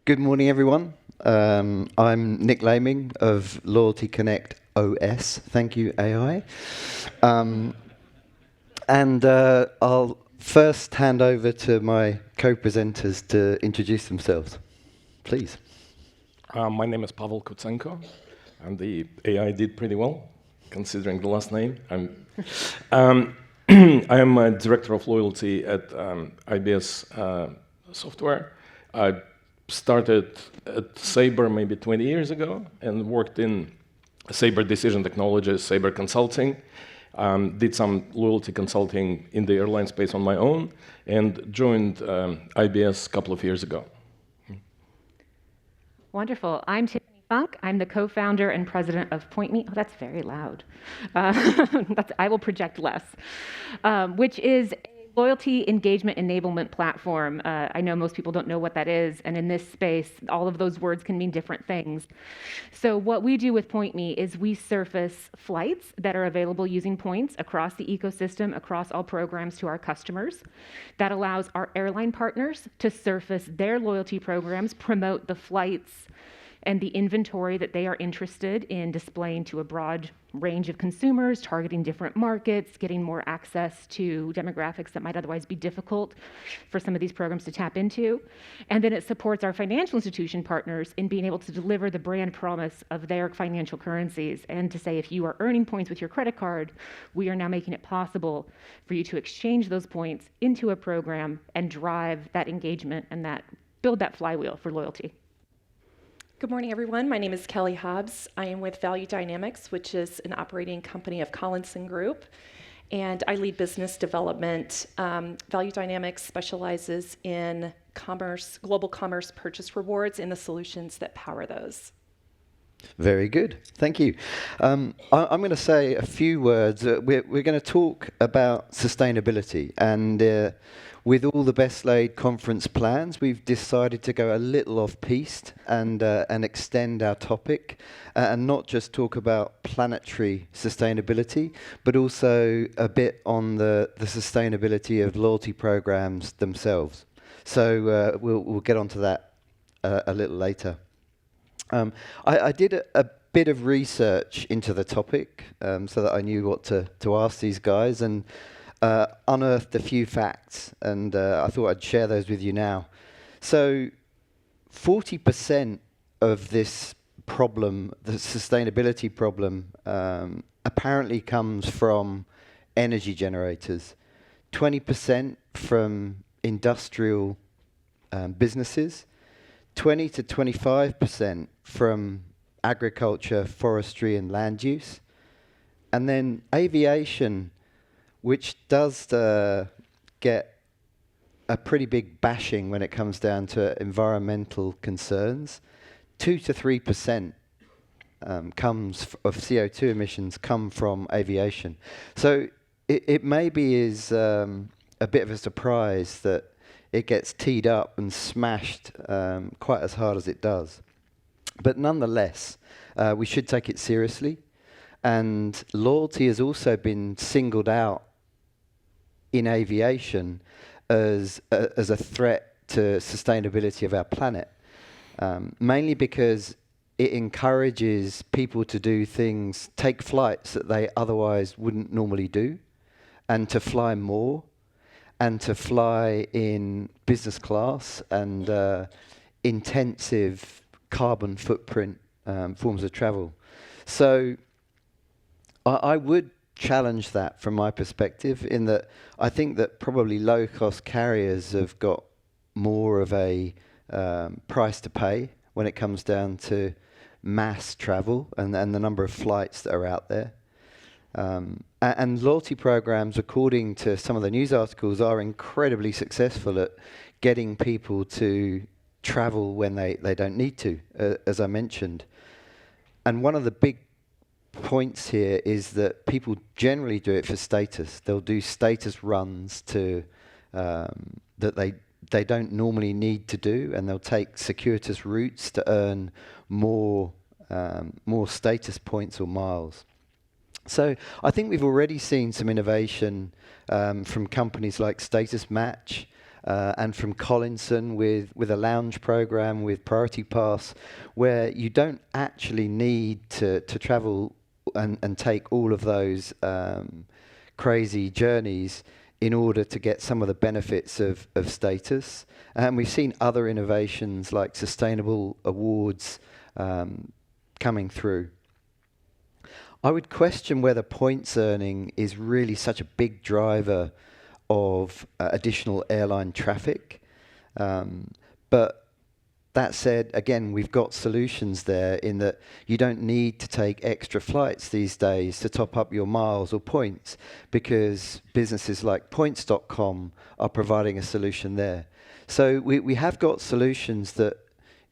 Good morning, everyone. I'm Nick Laming of Loyalty Connect OS. Thank you, AI. I'll first hand over to my co-presenters to introduce themselves. Please. My name is Pavel Kutsenko, and the AI did pretty well, considering the last name. I am a director of loyalty at IBS Software. I started at Sabre maybe 20 years ago and worked in Sabre Decision Technologies, Sabre Consulting. Did some loyalty consulting in the airline space on my own, and joined IBS a couple of years ago. Wonderful. I'm Tiffany Funk. I'm the co-founder and president of PointMe. Oh, that's very loud. I will project less, which is a loyalty engagement enablement platform. I know most people don't know what that is, and in this space, all of those words can mean different things. So what we do with PointMe is we surface flights that are available using points across the ecosystem, across all programs to our customers. That allows our airline partners to surface their loyalty programs, promote the flights and the inventory that they are interested in displaying to a broad range of consumers, targeting different markets, getting more access to demographics that might otherwise be difficult for some of these programs to tap into. And then it supports our financial institution partners in being able to deliver the brand promise of their financial currencies, and to say, if you are earning points with your credit card, we are now making it possible for you to exchange those points into a program and drive that engagement and build that flywheel for loyalty. Good morning, everyone. My name is Kelly Hobbs. I am with Value Dynamics, which is an operating company of Collinson Group, and I lead business development. Value Dynamics specializes in global commerce purchase rewards and the solutions that power those. Very good. Thank you. I'm going to say a few words. We're going to talk about sustainability, and with all the best laid conference plans, we've decided to go a little off-piste and extend our topic, and not just talk about planetary sustainability, but also a bit on the sustainability of loyalty programs themselves. So we'll get onto that a little later. I did a bit of research into the topic so that I knew what to ask these guys, and unearthed a few facts, and I thought I'd share those with you now. So 40% of this problem, the sustainability problem, apparently comes from energy generators, 20% from industrial businesses, 20 to 25% from agriculture, forestry, and land use, and then aviation, which does get a pretty big bashing when it comes down to environmental concerns. 2 to 3% of CO2 emissions come from aviation. So it maybe is a bit of a surprise that it gets teed up and smashed quite as hard as it does. But nonetheless, we should take it seriously. And loyalty has also been singled out in aviation as a threat to sustainability of our planet, mainly because it encourages people to do things, take flights that they otherwise wouldn't normally do, and to fly more, and to fly in business class and intensive carbon footprint forms of travel. So I would challenge that from my perspective, in that I think that probably low-cost carriers have got more of a price to pay when it comes down to mass travel and the number of flights that are out there. And loyalty programs, according to some of the news articles, are incredibly successful at getting people to travel when they don't need to, as I mentioned. And one of the big points here is that people generally do it for status. They'll do status runs to that they don't normally need to do, and they'll take circuitous routes to earn more status points or miles. So I think we've already seen some innovation from companies like Status Match and from Collinson with a lounge program with Priority Pass, where you don't actually need to travel and take all of those crazy journeys in order to get some of the benefits of status. And we've seen other innovations like sustainable awards coming through. I would question whether points earning is really such a big driver of additional airline traffic. But that said, again, we've got solutions there in that you don't need to take extra flights these days to top up your miles or points, because businesses like points.com are providing a solution there. So we have got solutions that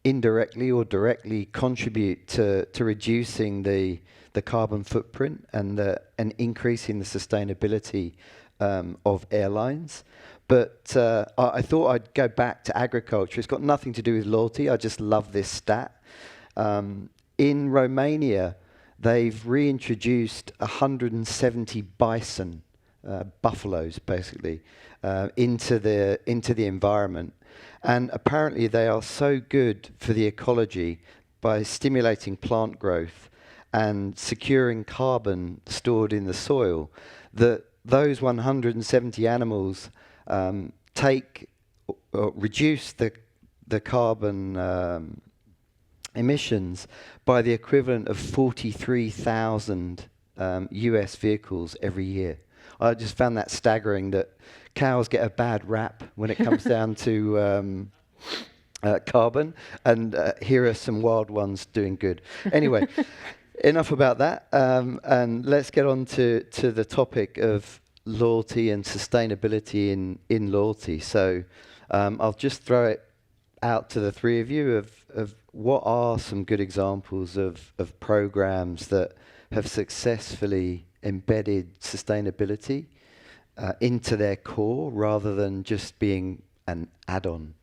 indirectly or directly contribute to reducing the carbon footprint and increasing the sustainability of airlines. But I thought I'd go back to agriculture. It's got nothing to do with loyalty. I just love this stat. In Romania, they've reintroduced 170 bison, buffaloes basically, into the environment. And apparently they are so good for the ecology by stimulating plant growth and securing carbon stored in the soil that those 170 animals reduce the carbon emissions by the equivalent of 43,000 US vehicles every year. I just found that staggering that cows get a bad rap when it comes down to carbon, and here are some wild ones doing good. Anyway, enough about that, and let's get on to the topic of loyalty and sustainability in loyalty. So I'll just throw it out to the three of you of what are some good examples of programs that have successfully embedded sustainability into their core rather than just being an add-on.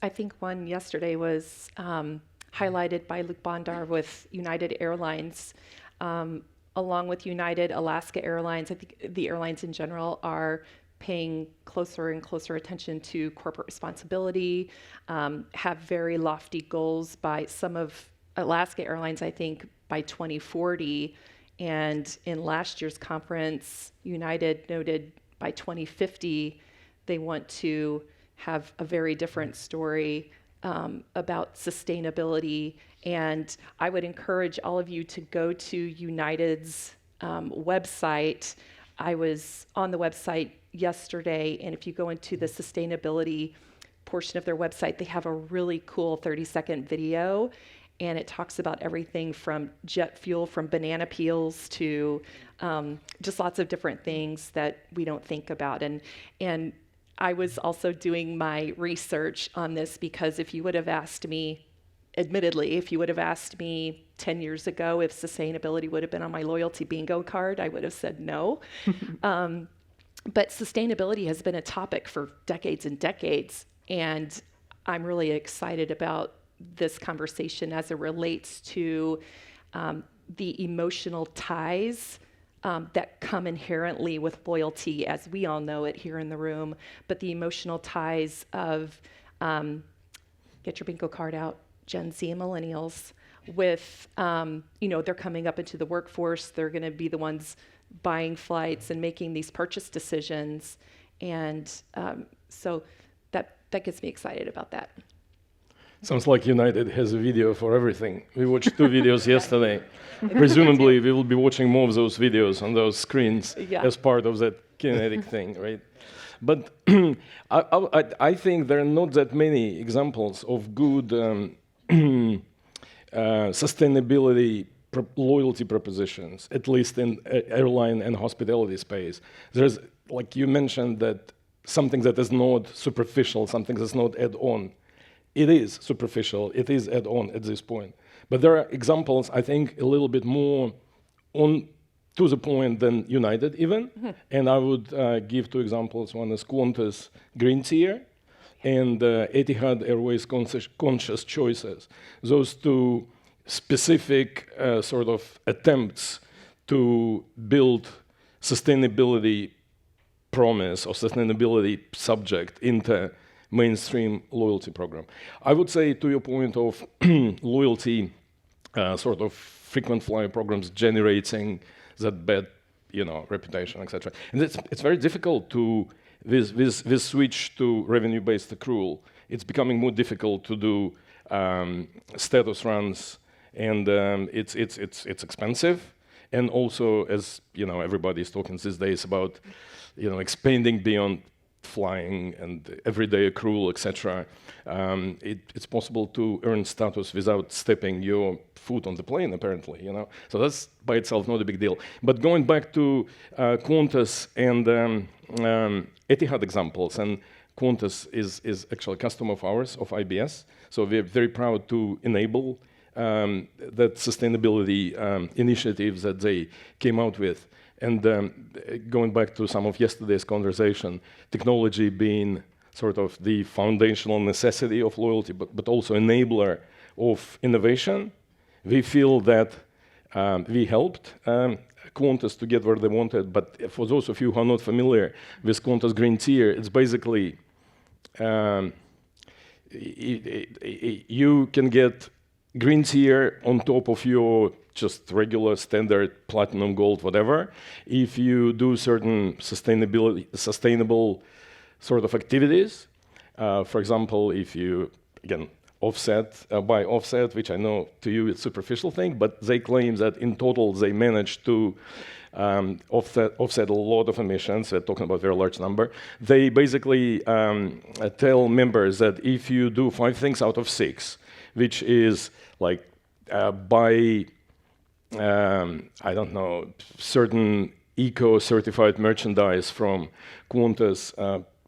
I think one yesterday was highlighted by Luke Bondar with United Airlines. Along with United, Alaska Airlines, I think the airlines in general are paying closer and closer attention to corporate responsibility, have very lofty goals by some of Alaska Airlines, I think, by 2040. And in last year's conference, United noted by 2050, they want to have a very different story about sustainability. And I would encourage all of you to go to United's website. I was on the website yesterday, and if you go into the sustainability portion of their website, they have a really cool 30-second video, and it talks about everything from jet fuel, from banana peels to just lots of different things that we don't think about. And I was also doing my research on this because if you would have asked me, admittedly, if you would have asked me 10 years ago if sustainability would have been on my loyalty bingo card, I would have said no. But sustainability has been a topic for decades and decades, and I'm really excited about this conversation as it relates to the emotional ties that come inherently with loyalty, as we all know it here in the room, but the emotional ties of, get your bingo card out, Gen Z and millennials, with, they're coming up into the workforce, they're gonna be the ones buying flights and making these purchase decisions. And so that gets me excited about that. Sounds like United has a video for everything. We watched 2 videos yesterday. Presumably, we will be watching more of those videos on those screens as part of that kinetic thing, right? But I think there are not that many examples of good sustainability loyalty propositions, at least in airline and hospitality space. There's, like you mentioned, that something that is not superficial, something that's not add-on. It is superficial, it is add-on at this point. But there are examples, I think, a little bit more to the point than United even. Mm-hmm. And I would give 2 examples. One is Qantas Green Tier and Etihad Airways Conscious Choices. Those 2 specific sort of attempts to build sustainability promise or sustainability subject into mainstream loyalty program. I would say, to your point of loyalty, sort of frequent flyer programs generating that bad, reputation, etc. And it's very difficult to this switch to revenue-based accrual. It's becoming more difficult to do status runs, and it's expensive. And also, as everybody is talking these days about, expanding beyond flying and everyday accrual, etc. It's possible to earn status without stepping your foot on the plane, apparently. So that's by itself not a big deal. But going back to Qantas and Etihad examples, and Qantas is actually a customer of ours, of IBS. So we're very proud to enable that sustainability initiatives that they came out with. And going back to some of yesterday's conversation, technology being sort of the foundational necessity of loyalty, but also enabler of innovation, we feel that we helped Qantas to get where they wanted. But for those of you who are not familiar with Qantas Green Tier, it's basically you can get Green Tier on top of your just regular standard platinum, gold, whatever, if you do certain sustainable sort of activities. For example, if you, again, buy offset, which I know to you it's a superficial thing, but they claim that in total they managed to offset a lot of emissions. We're talking about a very large number. They basically tell members that if you do 5 things out of 6, which is like buy I don't know, certain eco-certified merchandise from Qantas,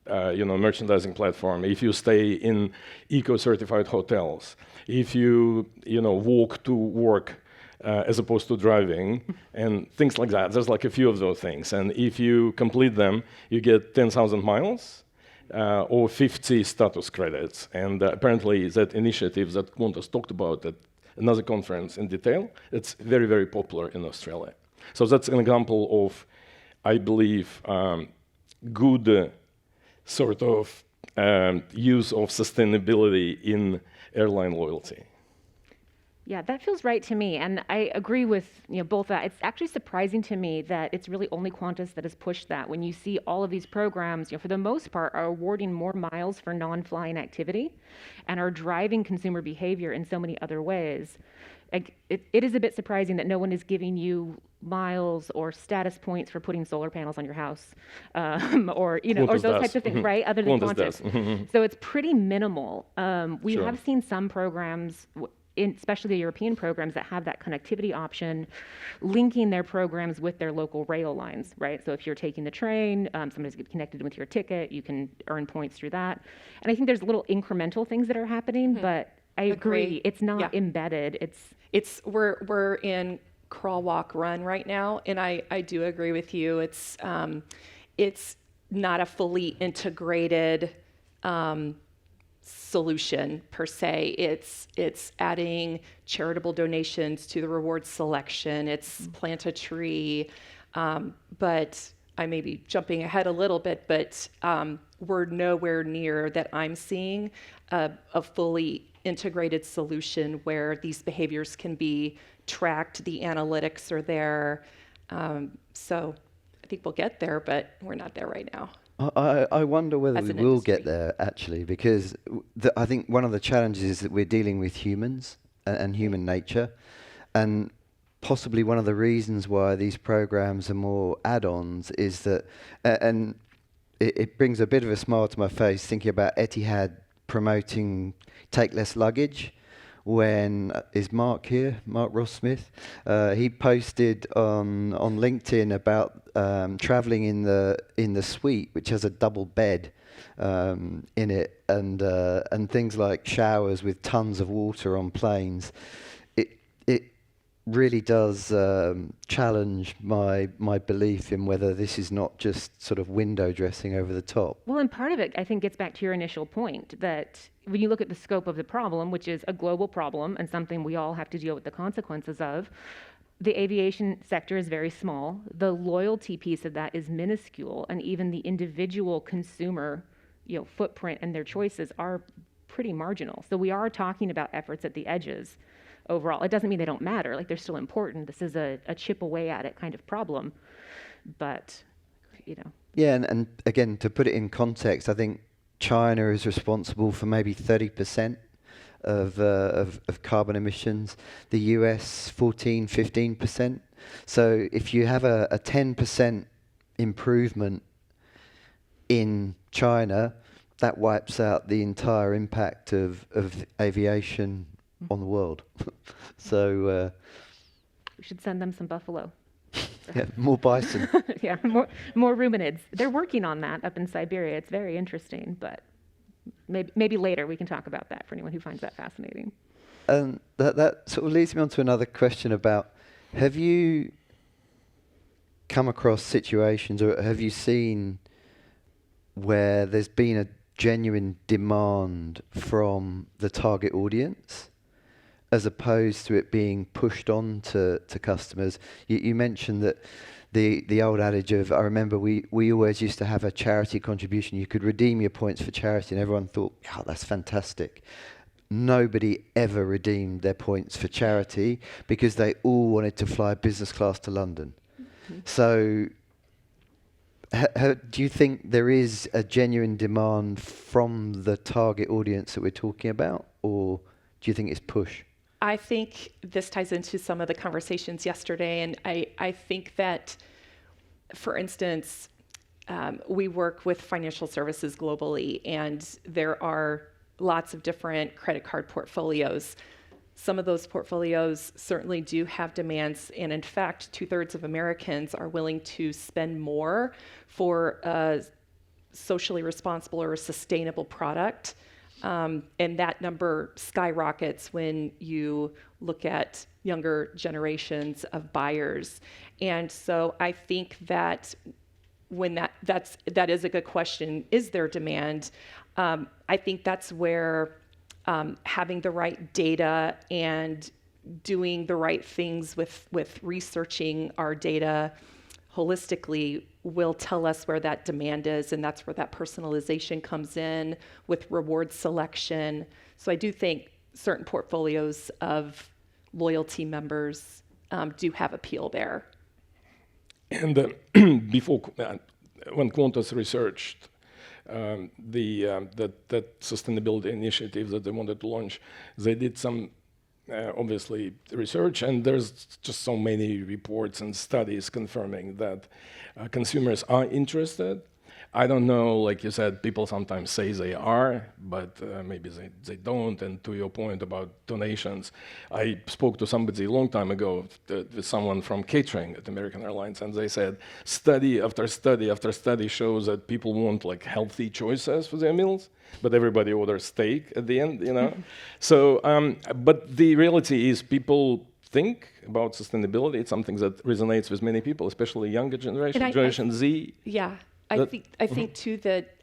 merchandising platform, if you stay in eco-certified hotels, if you, walk to work as opposed to driving, and things like that. There's like a few of those things. And if you complete them, you get 10,000 miles or 50 status credits. And apparently that initiative that Qantas talked about at another conference in detail, it's very, very popular in Australia. So that's an example of, I believe, good sort of use of sustainability in airline loyalty. Yeah, that feels right to me, and I agree with both that. It's actually surprising to me that it's really only Qantas that has pushed that. When you see all of these programs, for the most part, are awarding more miles for non-flying activity, and are driving consumer behavior in so many other ways. It is a bit surprising that no one is giving you miles or status points for putting solar panels on your house, or those types of things, right? Other than Qantas. So it's pretty minimal. We have seen some programs, especially the European programs, that have that connectivity option, linking their programs with their local rail lines, right? So if you're taking the train, somebody's connected with your ticket, you can earn points through that. And I think there's little incremental things that are happening, but I agree, it's not embedded. We're in crawl, walk, run right now, and I do agree with you. It's not a fully integrated solution per se. It's adding charitable donations to the reward selection. It's plant a tree, but I may be jumping ahead a little bit, but we're nowhere near that I'm seeing a fully integrated solution where these behaviors can be tracked, the analytics are there. So I think we'll get there, but we're not there right now. I wonder whether we will get there, actually, because I think one of the challenges is that we're dealing with humans and human nature, and possibly one of the reasons why these programs are more add-ons is that, and it brings a bit of a smile to my face thinking about Etihad promoting take less luggage. When is Mark here? Mark Ross Smith. He posted on LinkedIn about traveling in the suite, which has a double bed in it, and things like showers with tons of water on planes. It really does challenge my belief in whether this is not just sort of window dressing over the top. Well, and part of it, I think, gets back to your initial point that when you look at the scope of the problem, which is a global problem and something we all have to deal with the consequences of, the aviation sector is very small. The loyalty piece of that is minuscule, and even the individual consumer, footprint and their choices are pretty marginal. So we are talking about efforts at the edges overall. It doesn't mean they don't matter. Like, they're still important. This is a chip away at it kind of problem. But, Yeah, and again, to put it in context, I think China is responsible for maybe 30% of carbon emissions. The US, 14, 15%. So if you have a 10% improvement in China, that wipes out the entire impact of aviation on the world. So we should send them some buffalo. yeah, more bison. Yeah, more ruminids. They're working on that up in Siberia. It's very interesting, but maybe later we can talk about that for anyone who finds that fascinating. And that sort of leads me on to another question about, have you come across situations, or have you seen where there's been a genuine demand from the target audience as opposed to it being pushed on to customers? You mentioned that the old adage of, I remember we always used to have a charity contribution. You could redeem your points for charity, and everyone thought, oh, that's fantastic. Nobody ever redeemed their points for charity because they all wanted to fly business class to London. Mm-hmm. So do you think there is a genuine demand from the target audience that we're talking about, or do you think it's push? I think this ties into some of the conversations yesterday, and I think that, for instance, we work with financial services globally, and there are lots of different credit card portfolios. Some of those portfolios certainly do have demands, and in fact, 2/3 of Americans are willing to spend more for a socially responsible or a sustainable product. And that number skyrockets when you look at younger generations of buyers. And so I think that when that is a good question, is there demand? I think that's where having the right data and doing the right things with researching our data holistically will tell us where that demand is, and that's where that personalization comes in with reward selection. So I do think certain portfolios of loyalty members do have appeal there. And before, when Qantas researched that sustainability initiative that they wanted to launch, they did some obviously research, and there's just so many reports and studies confirming that consumers are interested. I don't know, like you said, people sometimes say they are, but maybe they don't. And to your point about donations, I spoke to somebody a long time ago, with someone from catering at American Airlines, and they said study after study after study shows that people want like healthy choices for their meals, but everybody orders steak at the end, So, but the reality is people think about sustainability. It's something that resonates with many people, especially younger generation, Generation Z. Yeah. I think too that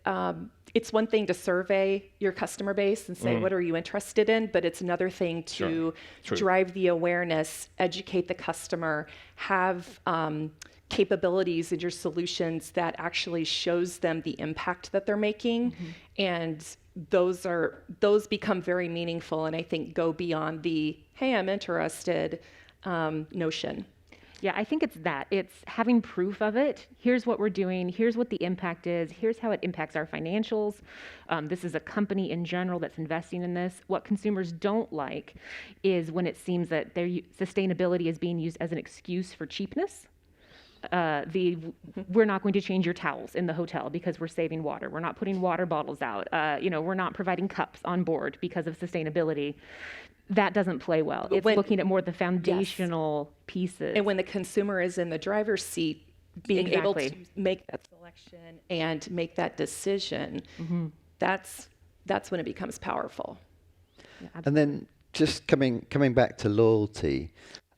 it's one thing to survey your customer base and say, what are you interested in? But it's another thing to drive the awareness, educate the customer, have capabilities in your solutions that actually shows them the impact that they're making. And those become very meaningful, and I think go beyond the, hey, I'm interested notion. Yeah, I think it's that. It's having proof of it. Here's what we're doing. Here's what the impact is. Here's how it impacts our financials. This is a company in general that's investing in this. What consumers don't like is when it seems that their sustainability is being used as an excuse for cheapness. We're not going to change your towels in the hotel because we're saving water. We're not putting water bottles out. We're not providing cups on board because of sustainability. That doesn't play well. It's looking at more the foundational pieces. And when the consumer is in the driver's seat, being able to make that selection and make that decision, that's when it becomes powerful. Yeah, and then just coming back to loyalty,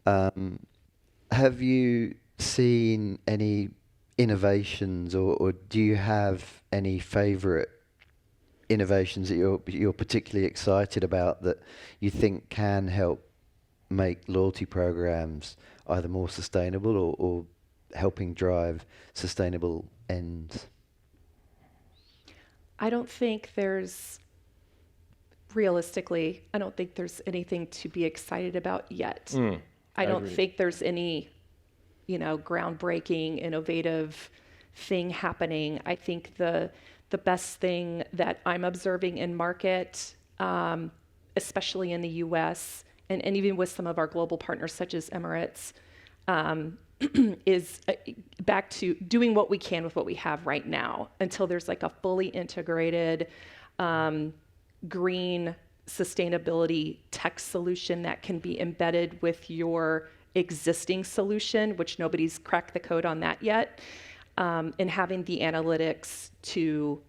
have you seen any innovations, or do you have any favorite innovations that you're particularly excited about that you think can help make loyalty programs either more sustainable or helping drive sustainable ends? I don't think there's, realistically, I don't think there's anything to be excited about yet. I don't agree. think there's any, groundbreaking, innovative thing happening. I think the best thing that I'm observing in market, especially in the US, and even with some of our global partners such as Emirates, is back to doing what we can with what we have right now until there's like a fully integrated green sustainability tech solution that can be embedded with your existing solution, which nobody's cracked the code on that yet, and having the analytics to,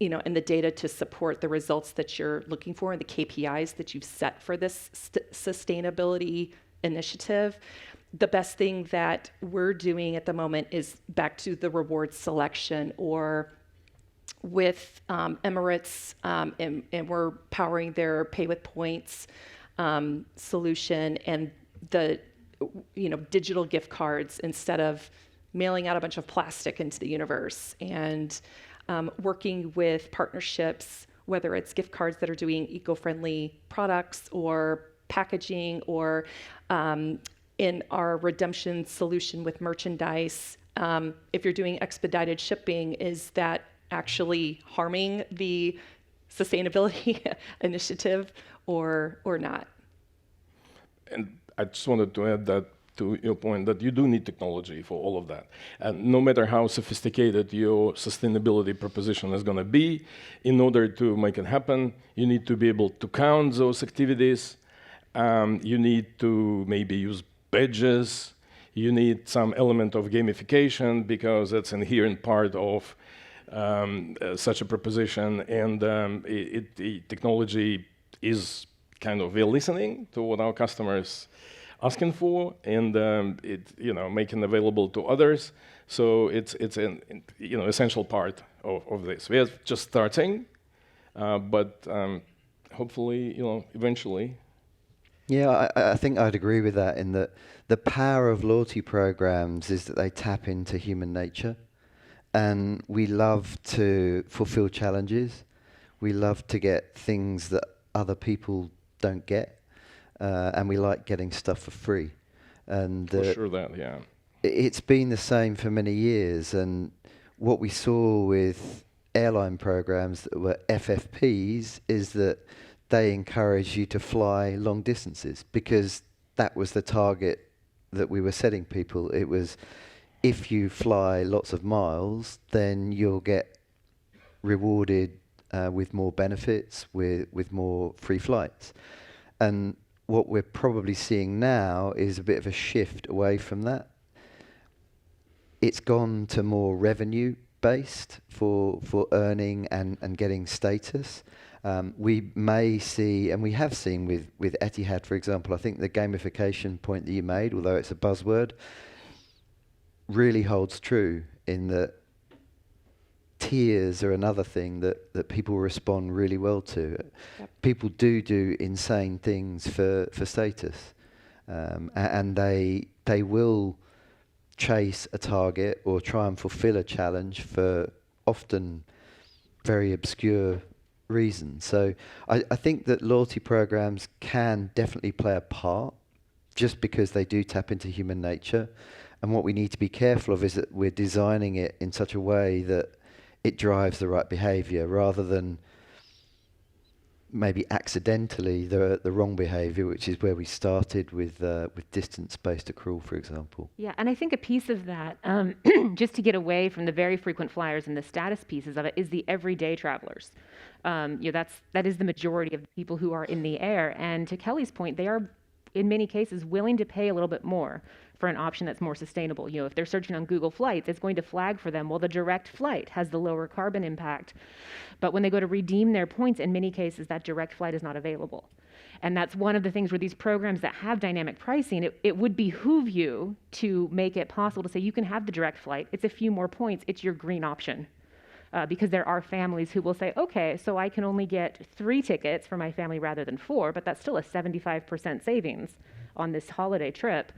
and the data to support the results that you're looking for and the KPIs that you've set for this sustainability initiative. The best thing that we're doing at the moment is back to the reward selection, or with Emirates, and we're powering their pay with points solution, and the digital gift cards instead of mailing out a bunch of plastic into the universe, and working with partnerships, whether it's gift cards that are doing eco-friendly products or packaging, or in our redemption solution with merchandise. If you're doing expedited shipping, is that actually harming the sustainability initiative or not? And I just wanted to add that to your point that you do need technology for all of that. And no matter how sophisticated your sustainability proposition is going to be, in order to make it happen, you need to be able to count those activities. You need to maybe use badges. You need some element of gamification because that's an inherent part of such a proposition. And the technology is kind of, we're listening to what our customers asking for, and making available to others. So it's an essential part of this. We are just starting, but hopefully eventually. Yeah, I think I'd agree with that, in that the power of loyalty programs is that they tap into human nature, and we love to fulfill challenges. We love to get things that other people don't get, and we like getting stuff for free. And For sure that, yeah. it's been the same for many years, and what we saw with airline programs that were FFPs is that they encourage you to fly long distances, because that was the target that we were setting people. It was, if you fly lots of miles, then you'll get rewarded with more benefits, with more free flights. And what we're probably seeing now is a bit of a shift away from that. It's gone to more revenue based for earning and getting status. We may see, and we have seen with Etihad, for example, I think the gamification point that you made, although it's a buzzword, really holds true, in that tiers are another thing that people respond really well to. Yep. People do insane things for status, and they will chase a target or try and fulfill a challenge for often very obscure reasons. So I think that loyalty programs can definitely play a part, just because they do tap into human nature. And what we need to be careful of is that we're designing it in such a way that it drives the right behavior, rather than maybe accidentally the wrong behavior, which is where we started with distance-based accrual, for example. Yeah, and I think a piece of that, just to get away from the very frequent flyers and the status pieces of it, is the everyday travelers. That is the majority of the people who are in the air. And to Kelly's point, they are, in many cases, willing to pay a little bit more for an option that's more sustainable. If they're searching on Google Flights, it's going to flag for them, well, the direct flight has the lower carbon impact. But when they go to redeem their points, in many cases, that direct flight is not available. And that's one of the things where these programs that have dynamic pricing, it would behoove you to make it possible to say you can have the direct flight. It's a few more points. It's your green option. Because there are families who will say, okay, so I can only get 3 tickets for my family rather than 4, but that's still a 75% savings on this holiday trip.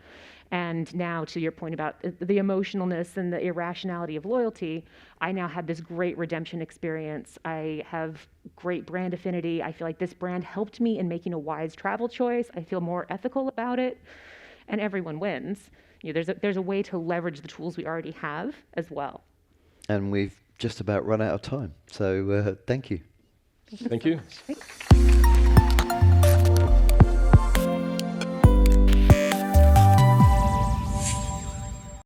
And now, to your point about the emotionalness and the irrationality of loyalty, I now have this great redemption experience. I have great brand affinity. I feel like this brand helped me in making a wise travel choice. I feel more ethical about it, and everyone wins. There's a way to leverage the tools we already have as well. And we've just about run out of time. So thank you. Thank you. Thanks.